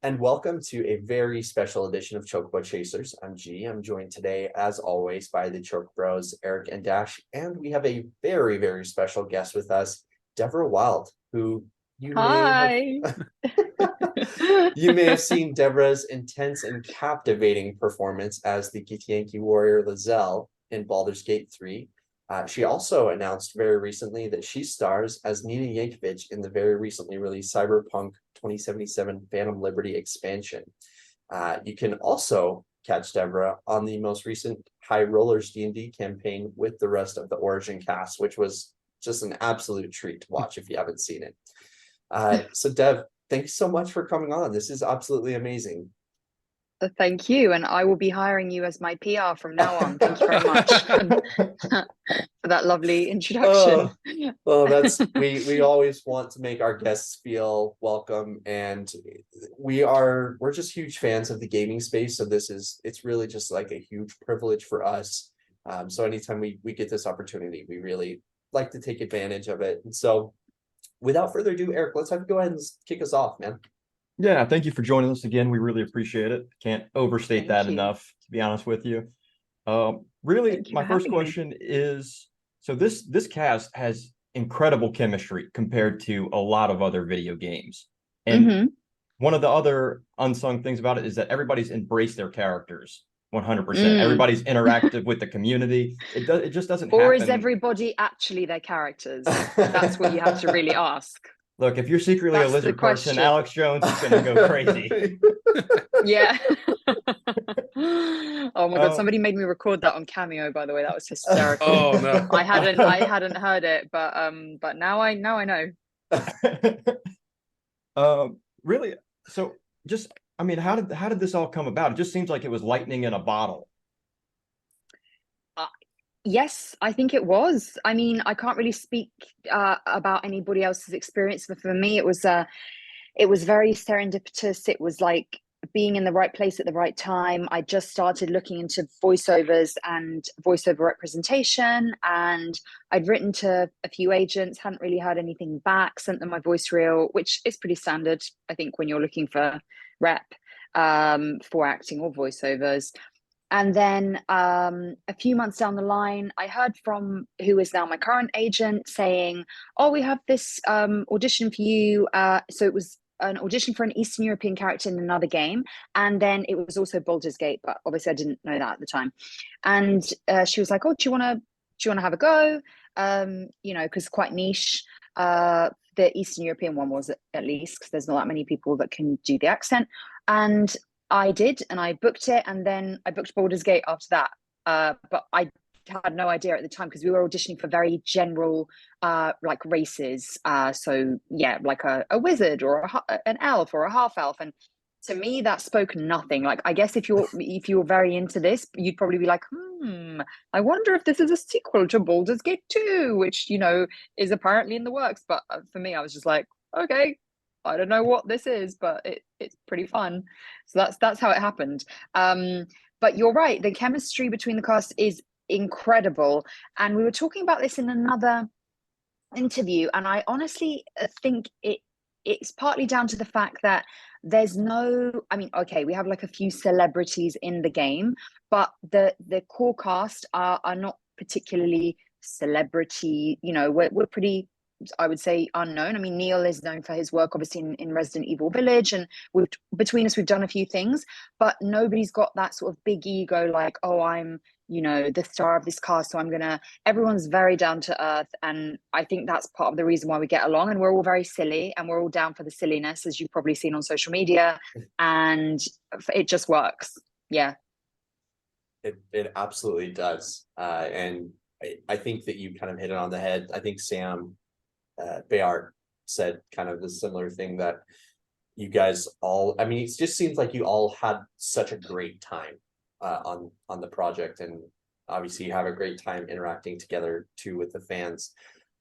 And welcome to a very special edition of Chocobo Chasers. I'm G. I'm joined today, as always, by the Chocobros, Eric and Dash, and we have a very, very special guest with us, Devora Wilde, who you Hi. you may have seen Devora's intense and captivating performance as the Githyanki warrior Lae'zel in Baldur's Gate 3. She also announced very recently that she stars as Nina Yankovic in the very recently released Cyberpunk 2077 Phantom Liberty expansion. You can also catch Devora on the most recent High Rollers D&D campaign with the rest of the Origin cast, which was just an absolute treat to watch if you haven't seen it. So Dev, thank you so much for coming on. This is absolutely amazing. Thank you, and I will be hiring you as my PR from now on. Thank you very much for that lovely introduction. Well, we always want to make our guests feel welcome, and we're just huge fans of the gaming space. So it's really just like a huge privilege for us. So anytime we get this opportunity, we really like to take advantage of it. And so, without further ado, Eric, let's have you go ahead and kick us off, man. Yeah, thank you for joining us again. We really appreciate it. Can't overstate that enough, to be honest with you. Really, my first question is, so this cast has incredible chemistry compared to a lot of other video games. And one of the other unsung things about it is that everybody's embraced their characters 100%. Everybody's interactive with the community. It just doesn't happen. Or is everybody actually their characters? That's what you have to really ask. Look, if you're secretly a lizard person, Alex Jones is going to go crazy. Yeah. Oh my God, somebody made me record that on Cameo, by the way. That was hysterical. Oh no. I hadn't heard it, but now I know. Really? So just, I mean, how did this all come about? It just seems like it was lightning in a bottle. Yes, I think it was. I mean, I can't really speak about anybody else's experience, but for me, it was very serendipitous. It was like being in the right place at the right time. I just started looking into voiceovers and voiceover representation, and I'd written to a few agents, hadn't really heard anything back, sent them my voice reel, which is pretty standard, I think, when you're looking for rep for acting or voiceovers. And then a few months down the line, I heard from who is now my current agent saying, oh, we have this audition for you. So it was an audition for an Eastern European character in another game. And then it was also Baldur's Gate, but obviously I didn't know that at the time. And she was like, oh, do you want to have a go? Because quite niche. The Eastern European one was, at least, because there's not that many people that can do the accent. And I did, and I booked it, and then I booked Baldur's Gate after that. But I had no idea at the time because we were auditioning for very general, like races. So yeah, like a wizard or an elf or a half elf, and to me that spoke nothing. Like, I guess if you're very into this, you'd probably be like, I wonder if this is a sequel to Baldur's Gate 2, which is apparently in the works. But for me, I was just like, okay, I don't know what this is, but it's pretty fun. So that's how it happened. But you're right, the chemistry between the cast is incredible. And we were talking about this in another interview, and I honestly think it's partly down to the fact that there's okay, we have like a few celebrities in the game, but the core cast are not particularly celebrity. We're pretty, I would say, unknown. I mean, Neil is known for his work, obviously, in Resident Evil Village, and between us, we've done a few things, but nobody's got that sort of big ego, like, oh, I'm, the star of this cast, so everyone's very down to earth, and I think that's part of the reason why we get along, and we're all very silly, and we're all down for the silliness, as you've probably seen on social media, and it just works. Yeah. It absolutely does. And I think that you kind of hit it on the head. I think Sam Bayard said kind of the similar thing, that you guys all, I mean, it just seems like you all had such a great time on the project, and obviously you have a great time interacting together too with the fans.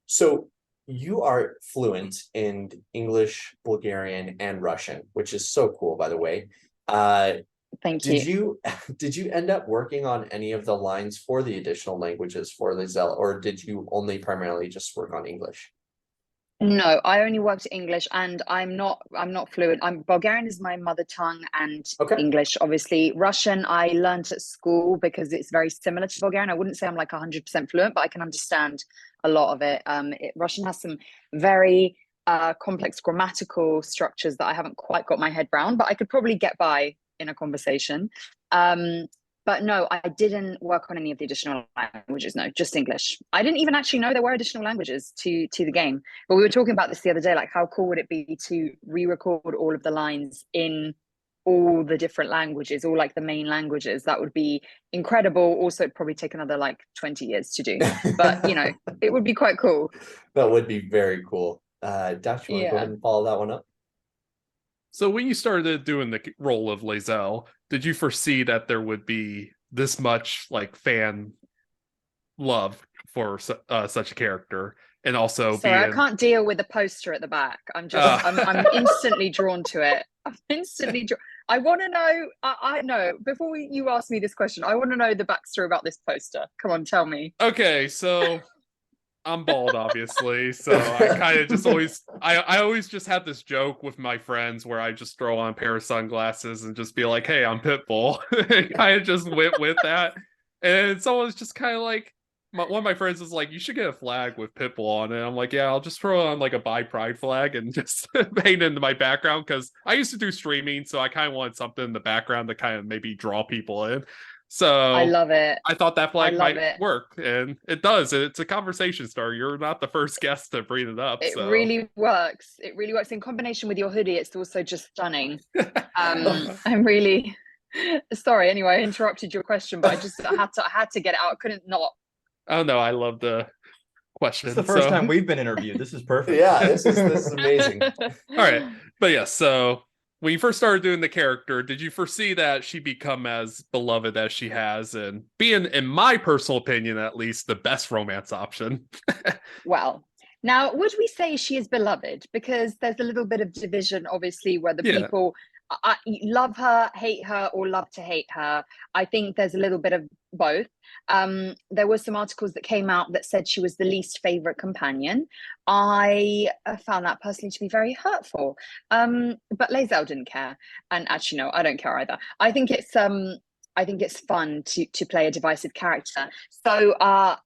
So you are fluent in English, Bulgarian, and Russian, which is so cool, by the way. Thank you. Did you end up working on any of the lines for the additional languages for Lae'zel, or did you only primarily just work on English? No, I only worked English, and I'm not fluent. Bulgarian is my mother tongue, and Okay. English, obviously. Russian I learned at school because it's very similar to Bulgarian. I wouldn't say I'm like 100% fluent, but I can understand a lot of it. Russian has some very complex grammatical structures that I haven't quite got my head around, but I could probably get by in a conversation. But no, I didn't work on any of the additional languages. No, just English. I didn't even actually know there were additional languages to the game. But we were talking about this the other day, like how cool would it be to re-record all of the lines in all the different languages, all like the main languages? That would be incredible. Also, it'd probably take another like 20 years to do. But it would be quite cool. That would be very cool. Dash, you want to go ahead and follow that one up? So when you started doing the role of Lae'zel, did you foresee that there would be this much like fan love for such a character, and also Sorry, I can't deal with the poster at the back. I'm instantly drawn to it. I'm instantly drawn. I want to know. I know. Before you ask me this question, I want to know the backstory about this poster. Come on, tell me. Okay, so I'm bald, obviously, so I kind of just I always just have this joke with my friends where I just throw on a pair of sunglasses and just be like, "Hey, I'm Pitbull." Kind of just went with that, and someone's just kind of like, one of my friends is like, "You should get a flag with Pitbull on it." I'm like, "Yeah, I'll just throw on like a bi pride flag and just paint it into my background," because I used to do streaming, so I kind of wanted something in the background to kind of maybe draw people in. So I love it. I thought that flag might work, and it does. It's a conversation starter. You're not the first guest to bring it up. It really works. It really works in combination with your hoodie. It's also just stunning. I'm really sorry. Anyway, I interrupted your question, but I had to get it out. I couldn't not. Oh no, I love the question. It's the first time we've been interviewed. This is perfect. Yeah, this is amazing. All right, but yeah, so when you first started doing the character, did you foresee that she'd become as beloved as she has, and being, in my personal opinion at least, the best romance option? Well, now, would we say she is beloved? Because there's a little bit of division, obviously, where the people love her, hate her, or love to hate her. I think there's a little bit of both. There were some articles that came out that said she was the least favorite companion. I found that personally to be very hurtful. But Lae'zel didn't care, and actually, no, I don't care either. I think it's fun to play a divisive character. So I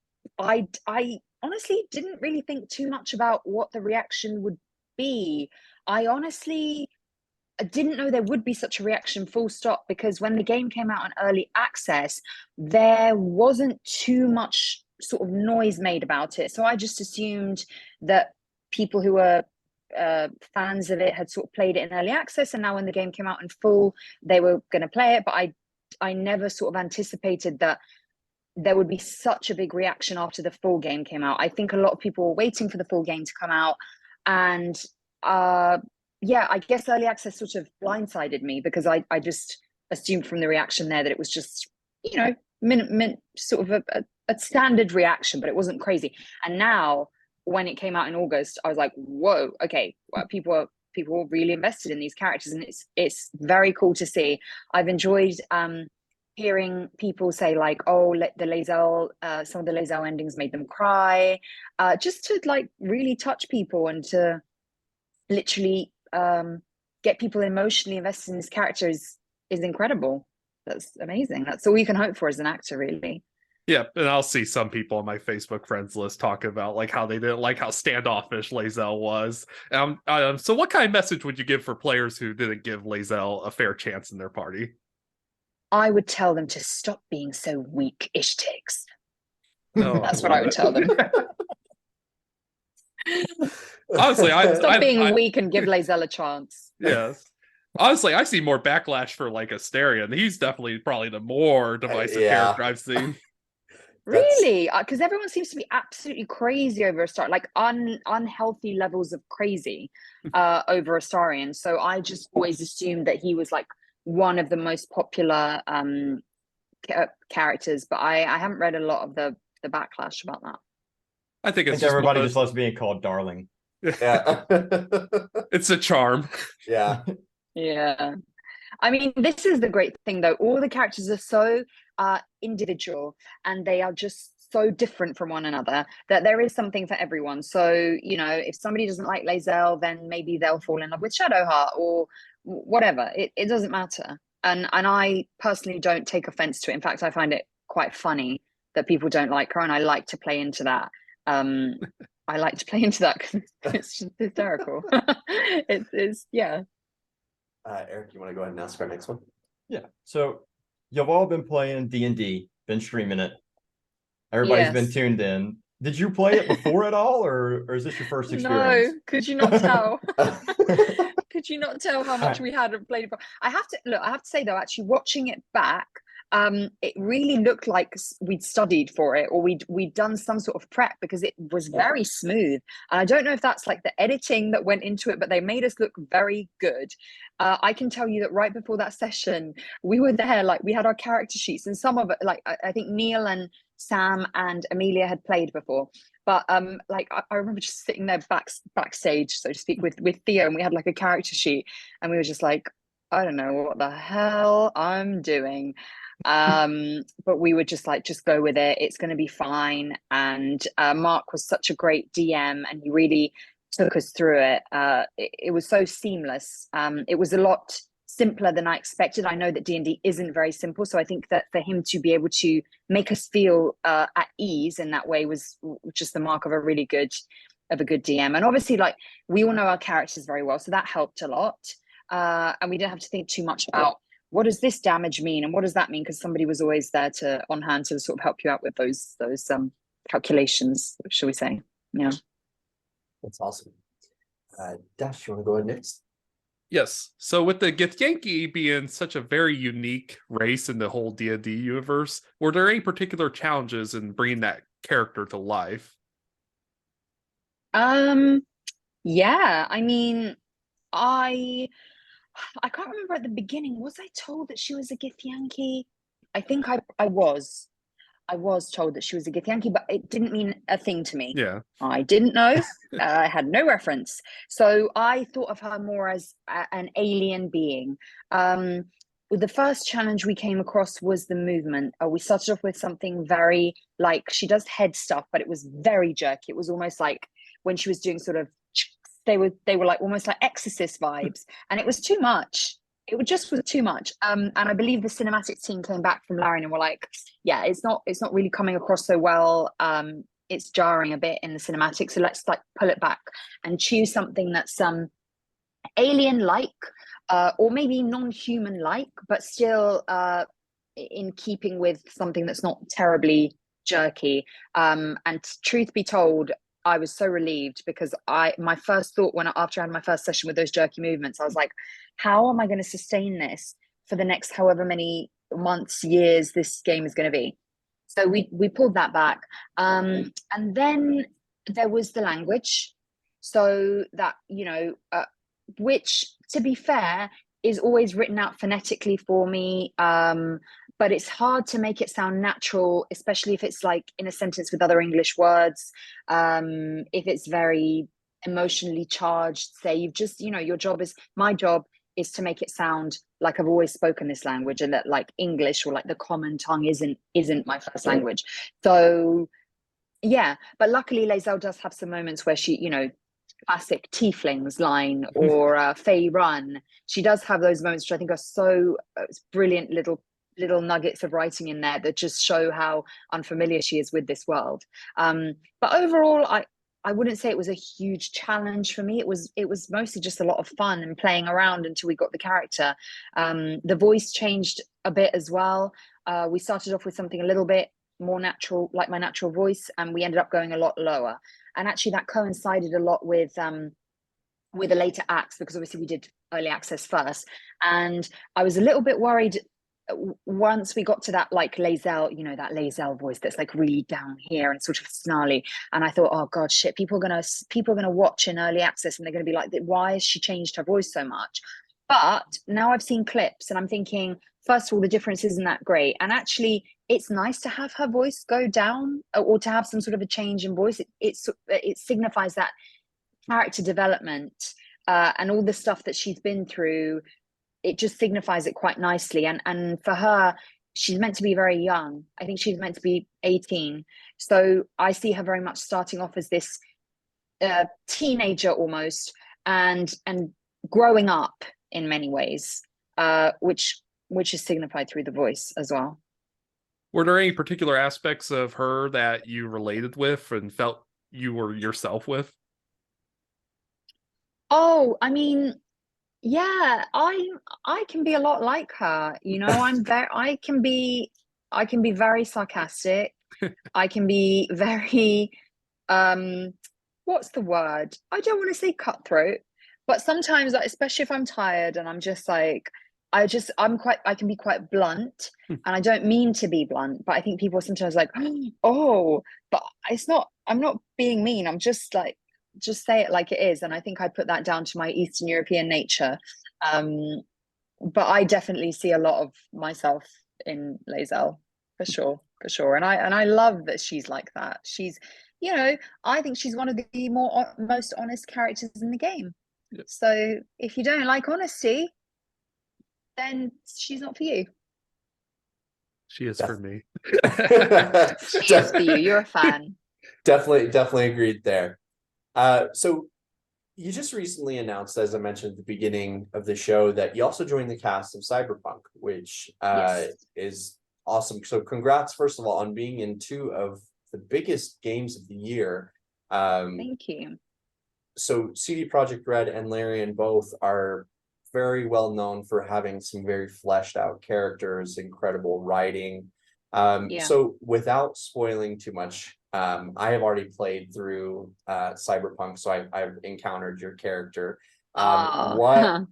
honestly didn't really think too much about what the reaction would be. I honestly didn't know there would be such a reaction, full stop, because when the game came out in early access, there wasn't too much sort of noise made about it. So I just assumed that people who were fans of it had sort of played it in early access, and now when the game came out in full, they were going to play it. But I never sort of anticipated that there would be such a big reaction after the full game came out. I think a lot of people were waiting for the full game to come out, and yeah, I guess early access sort of blindsided me, because I just assumed from the reaction there that it was just, sort of a standard reaction, but it wasn't crazy. And now when it came out in August, I was like, whoa, okay, well, people are really invested in these characters, and it's very cool to see. I've enjoyed hearing people say like, oh, the Lae'zel, some of the Lae'zel endings made them cry, just to like really touch people and to literally get people emotionally invested in this character is incredible. That's amazing. That's all you can hope for as an actor, really. Yeah, and I'll see some people on my Facebook friends list talking about like how they didn't like how standoffish Lae'zel was. So what kind of message would you give for players who didn't give Lae'zel a fair chance in their party? I would tell them to stop being so weak, Ishtigs. Oh, that's what I would tell them. Honestly, stop being weak and give Lae'zel a chance. Yes. Honestly, I see more backlash for like Asterion. He's definitely probably the more divisive character I've seen. Really? Because everyone seems to be absolutely crazy over Astarion, like unhealthy levels of crazy over Astarion. So I just always assumed that he was like one of the most popular characters, but I haven't read a lot of the backlash about that. I think it's everybody just loves being called darling. Yeah. It's a charm. Yeah. Yeah. I mean, this is the great thing though. All the characters are so individual, and they are just so different from one another that there is something for everyone. So, you know, if somebody doesn't like Lae'zel, then maybe they'll fall in love with Shadowheart or whatever. It doesn't matter. And I personally don't take offense to it. In fact, I find it quite funny that people don't like her, and I like to play into that. I like to play into that because it's just hysterical. It's yeah. Eric, you want to go ahead and ask our next one? Yeah. So you've all been playing D&D, been streaming it. Everybody's been Yes. tuned in. Did you play it before at all, or is this your first experience? No, could you not tell? Could you not tell how much we hadn't played before? I have to say though, actually watching it back, it really looked like we'd studied for it, or we'd done some sort of prep, because it was very smooth. And I don't know if that's like the editing that went into it, but they made us look very good. I can tell you that right before that session, we were there, like we had our character sheets, and some of it, like I think Neil and Sam and Amelia had played before, but like I remember just sitting there backstage, so to speak, with Theo, and we had like a character sheet, and we were just like, I don't know what the hell I'm doing. But we would just like, just go with it, it's going to be fine. And Mark was such a great DM, and he really took us through it. It was so seamless. It was a lot simpler than I expected. I know that D&D isn't very simple, so I think that for him to be able to make us feel at ease in that way was just the mark of a really good DM. And obviously, like, we all know our characters very well, so that helped a lot. And we didn't have to think too much about what does this damage mean and what does that mean, because somebody was always there on hand to sort of help you out with those calculations, shall we say. Yeah, That's awesome. Dash, you want to go ahead next? Yes. So with the Githyanki being such a very unique race in the whole D&D universe, were there any particular challenges in bringing that character to life? yeah, I mean, I can't remember at the beginning, was I told that she was a Githyanki? I think I was told that she was a Githyanki, but it didn't mean a thing to me. Yeah. I didn't know. I had no reference. So I thought of her more as an alien being. The first challenge we came across was the movement. We started off with something very, like, she does head stuff, but it was very jerky. It was almost like when she was doing sort of, they were like almost like Exorcist vibes, and it was too much. It just was too much. And I believe the cinematic team came back from Larian and were like, yeah, it's not really coming across so well. It's jarring a bit in the cinematic, so let's like pull it back and choose something that's alien like, or maybe non-human like, but still in keeping with something that's not terribly jerky. And truth be told, I was so relieved, because my first thought after I had my first session with those jerky movements, I was like, how am I going to sustain this for the next however many months, years this game is going to be? So we pulled that back. And then there was the language. So that, you know, which, to be fair, is always written out phonetically for me. But it's hard to make it sound natural, especially if it's like in a sentence with other English words. If it's very emotionally charged, say you've just, you know, my job is to make it sound like I've always spoken this language, and that like English or like the common tongue isn't my first language. So yeah, but luckily Lae'zel does have some moments where she, you know, classic tieflings line or Fey Run. She does have those moments, which I think are so brilliant little nuggets of writing in there that just show how unfamiliar she is with this world. But overall, I wouldn't say it was a huge challenge for me. It was mostly just a lot of fun and playing around until we got the character. The voice changed a bit as well. We started off with something a little bit more natural, like my natural voice, and we ended up going a lot lower. And actually that coincided a lot with the later acts, because obviously we did early access first. And I was a little bit worried once we got to that, like Lae'zel, you know, that Lae'zel voice that's like really down here and sort of snarly, and I thought, oh god, shit, people are gonna watch in early access and they're gonna be like, why has she changed her voice so much? But now I've seen clips and I'm thinking, first of all, the difference isn't that great, and actually it's nice to have her voice go down, or to have some sort of a change in voice. It signifies that character development, and all the stuff that she's been through. It just signifies it quite nicely. And for her, she's meant to be very young. I think she's meant to be 18. So I see her very much starting off as this teenager almost, and growing up in many ways, which is signified through the voice as well. Were there any particular aspects of her that you related with and felt you were yourself with? Oh, I mean, yeah, I can be a lot like her. You know, I can be very sarcastic. I can be very what's the word? I don't want to say cutthroat, but sometimes, like, especially if I'm tired and I'm just like, I can be quite blunt, and I don't mean to be blunt, but I think people sometimes like, oh, but it's not, I'm not being mean. I'm just like, just say it like it is. And I think I put that down to my Eastern European nature. But I definitely see a lot of myself in Lae'zel, for sure, for sure. And I love that she's like that. She's, you know, I think she's one of the most honest characters in the game. Yep. So if you don't like honesty, then she's not for you. She is for me. She is for you. You're a fan. Definitely agreed there. So you just recently announced, as I mentioned at the beginning of the show, that you also joined the cast of Cyberpunk, which Yes. is awesome. So congrats, first of all, on being in two of the biggest games of the year. Thank you. So CD Projekt Red and Larian both are very well known for having some very fleshed out characters, incredible writing. So without spoiling too much, I have already played through Cyberpunk, so I've encountered your character. What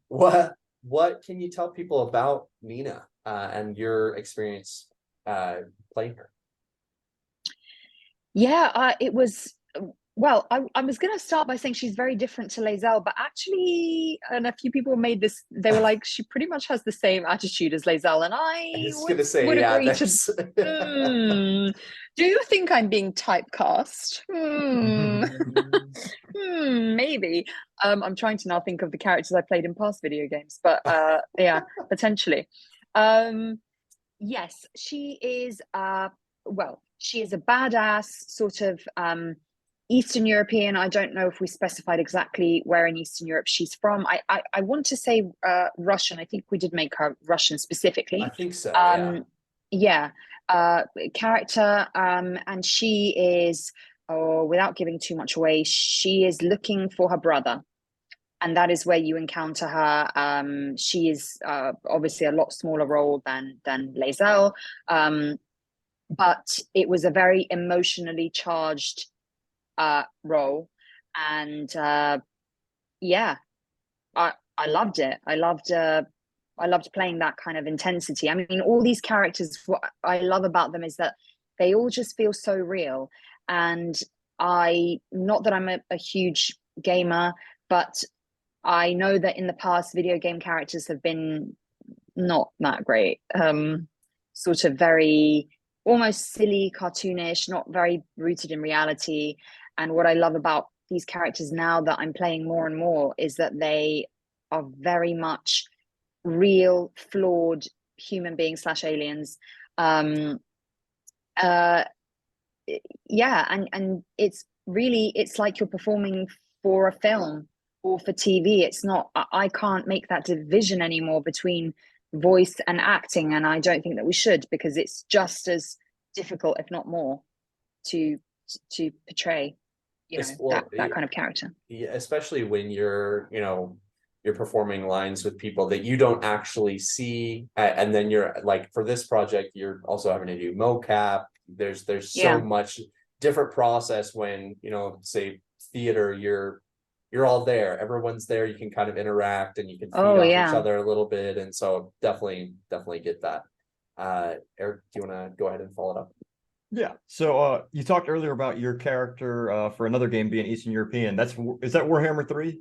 can you tell people about Mina and your experience playing her? Yeah, it was, well, I was going to start by saying she's very different to Lae'zel, but actually, and a few people made this, they were like, she pretty much has the same attitude as Lae'zel, and I was gonna say, would yeah, agree to. Do you think I'm being typecast? Maybe. I'm trying to now think of the characters I played in past video games, but yeah, potentially. Yes, she is. Well, she is a badass sort of Eastern European. I don't know if we specified exactly where in Eastern Europe she's from. I want to say Russian. I think we did make her Russian specifically. I think so. Yeah. Character. And she is, without giving too much away, she is looking for her brother. And that is where you encounter her. She is obviously a lot smaller role than Lae'zel. But it was a very emotionally charged role, and yeah, I loved it. I loved playing that kind of intensity. I mean, all these characters, what I love about them is that they all just feel so real. And not that I'm a huge gamer, but I know that in the past video game characters have been not that great, sort of very almost silly, cartoonish, not very rooted in reality. And what I love about these characters now that I'm playing more and more is that they are very much real, flawed human beings / aliens. Yeah, and it's really, it's like you're performing for a film or for TV. It's not, I can't make that division anymore between voice and acting, and I don't think that we should, because it's just as difficult, if not more, to portray, you know, that kind of character. Yeah, especially when you're performing lines with people that you don't actually see, and then you're like, for this project, you're also having to do mocap. There's so much different process when, say theater, you're all there, everyone's there, you can kind of interact and you can feed off each other a little bit, and so definitely get that. Eric, do you want to go ahead and follow it up? Yeah, so you talked earlier about your character for another game being Eastern European. Is that Warhammer 3?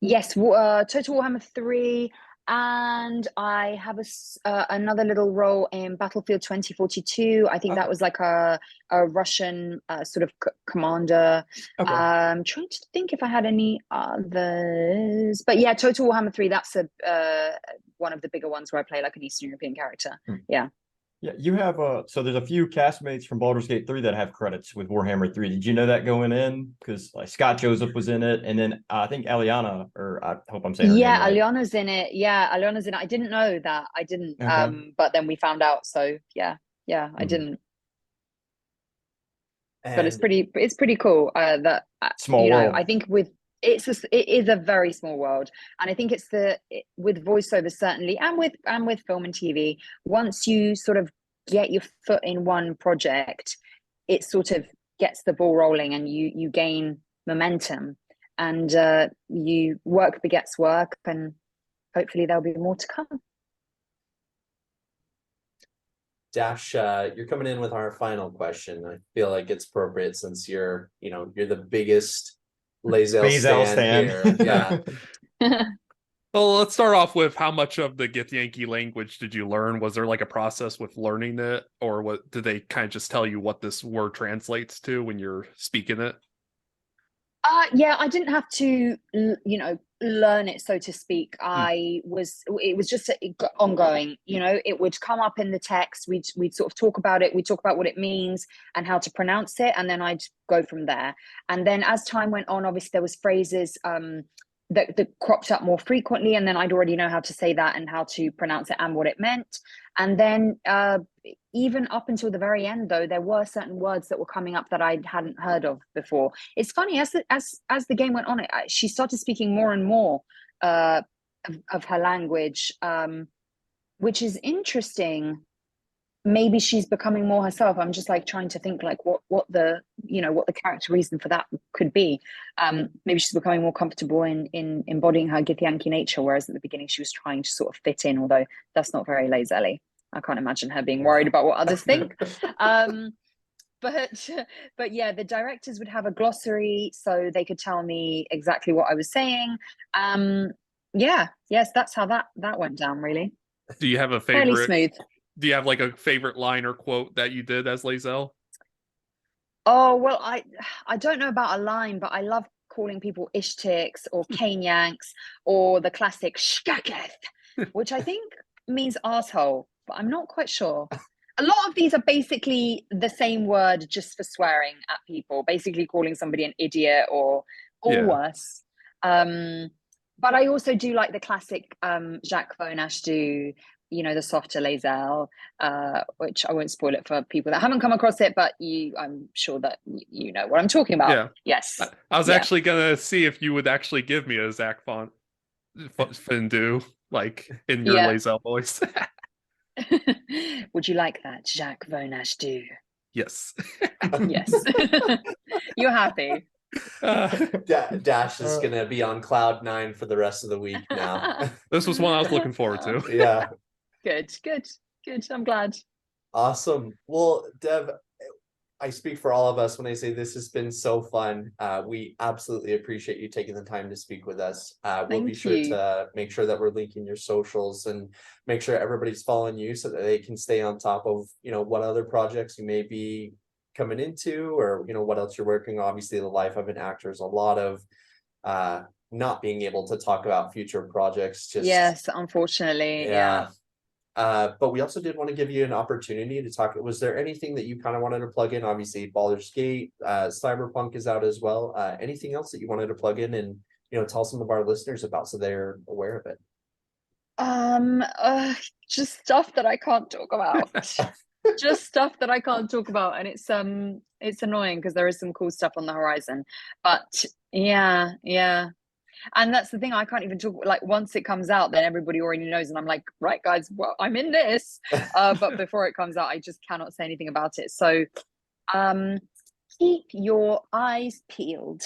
Yes, Total Warhammer 3, and I have another little role in Battlefield 2042. I think that was like a Russian sort of commander. Okay. I'm trying to think if I had any others, but yeah, Total Warhammer 3. That's one of the bigger ones where I play like an Eastern European character. Yeah. Yeah, you have so there's a few castmates from Baldur's Gate 3 that have credits with Warhammer 3. Did you know that going in? Because like Scott Joseph was in it, and then I think Aliana, or I hope I'm saying her name right. Aliana's in it. Yeah, Aliana's in it. I didn't know that. I didn't. Okay. But then we found out. So yeah, I didn't. But it's pretty cool. That small world. I think it is a very small world, and I think with voiceover certainly, and with film and TV. Once you sort of get your foot in one project, it sort of gets the ball rolling, and you gain momentum, and you work begets work, and hopefully there'll be more to come. Dash, you're coming in with our final question. I feel like it's appropriate since you're the biggest laezel stan here. Yeah. Well, let's start off with how much of the Githyanki language did you learn? Was there like a process with learning it, or what did they kind of just tell you what this word translates to when you're speaking it? Yeah, I didn't have to, learn it, so to speak. It was just ongoing. It would come up in the text. We'd sort of talk about it. We'd talk about what it means and how to pronounce it, and then I'd go from there. And then as time went on, obviously there was phrases that cropped up more frequently, and then I'd already know how to say that and how to pronounce it and what it meant. And then even up until the very end, though, there were certain words that were coming up that I hadn't heard of before. It's funny, as the game went on, she started speaking more and more of her language, which is interesting. Maybe she's becoming more herself. I'm just like trying to think like what the character reason for that could be. Maybe she's becoming more comfortable in embodying her Githyanki nature, whereas at the beginning she was trying to sort of fit in, although that's not very laezel-y. I can't imagine her being worried about what others think. But yeah, the directors would have a glossary so they could tell me exactly what I was saying. Yes, that's how that went down, really. Do you have a fairly favorite? Smooth. Do you have like a favorite line or quote that you did as Lae'zel? Oh, well, I don't know about a line, but I love calling people ishtiks or Kanyanks or the classic shkaketh, which I think means asshole, but I'm not quite sure. A lot of these are basically the same word just for swearing at people, basically calling somebody an idiot or worse. But I also do like the classic Jacques Vonache do, the softer laezel, which I won't spoil it for people that haven't come across it, but I'm sure that you know what I'm talking about. Yeah. Yes. I was actually gonna see if you would actually give me a Zach Findu, like in your laezel voice. Would you like that, Jacques Vonache do? Yes. Yes. You're happy. Dash is gonna be on cloud 9 for the rest of the week now. This was one I was looking forward to. Yeah. Good. I'm glad. Awesome. Well, Dev, I speak for all of us when I say this has been so fun. We absolutely appreciate you taking the time to speak with us. We'll be sure to make sure that we're linking your socials and make sure everybody's following you so that they can stay on top of, what other projects you may be coming into, or, what else you're working on. Obviously, the life of an actor is a lot of not being able to talk about future projects. Yes, unfortunately. Yeah. But we also did want to give you an opportunity to talk. Was there anything that you kind of wanted to plug in? Obviously, Baldur's Gate, Cyberpunk is out as well. Anything else that you wanted to plug in and tell some of our listeners about so they're aware of it? Just stuff that I can't talk about. Just stuff that I can't talk about, and it's annoying because there is some cool stuff on the horizon. But yeah. And that's the thing, I can't even talk, like once it comes out, then everybody already knows, and I'm like, right guys, well, I'm in this. But before it comes out, I just cannot say anything about it. So keep your eyes peeled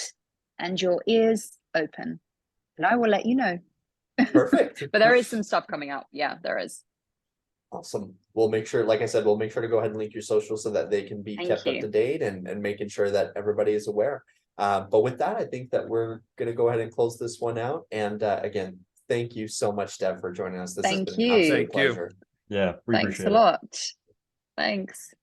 and your ears open, and I will let you know. Perfect. But there is some stuff coming out. Yeah, there is. Awesome. We'll make sure, like I said, we'll make sure to go ahead and link your socials so that they can be kept up to date and making sure that everybody is aware. But with that, I think that we're going to go ahead and close this one out. And again, thank you so much, Dev, for joining us. This has been an absolute pleasure. Yeah, we appreciate it. Thanks a lot. Thanks.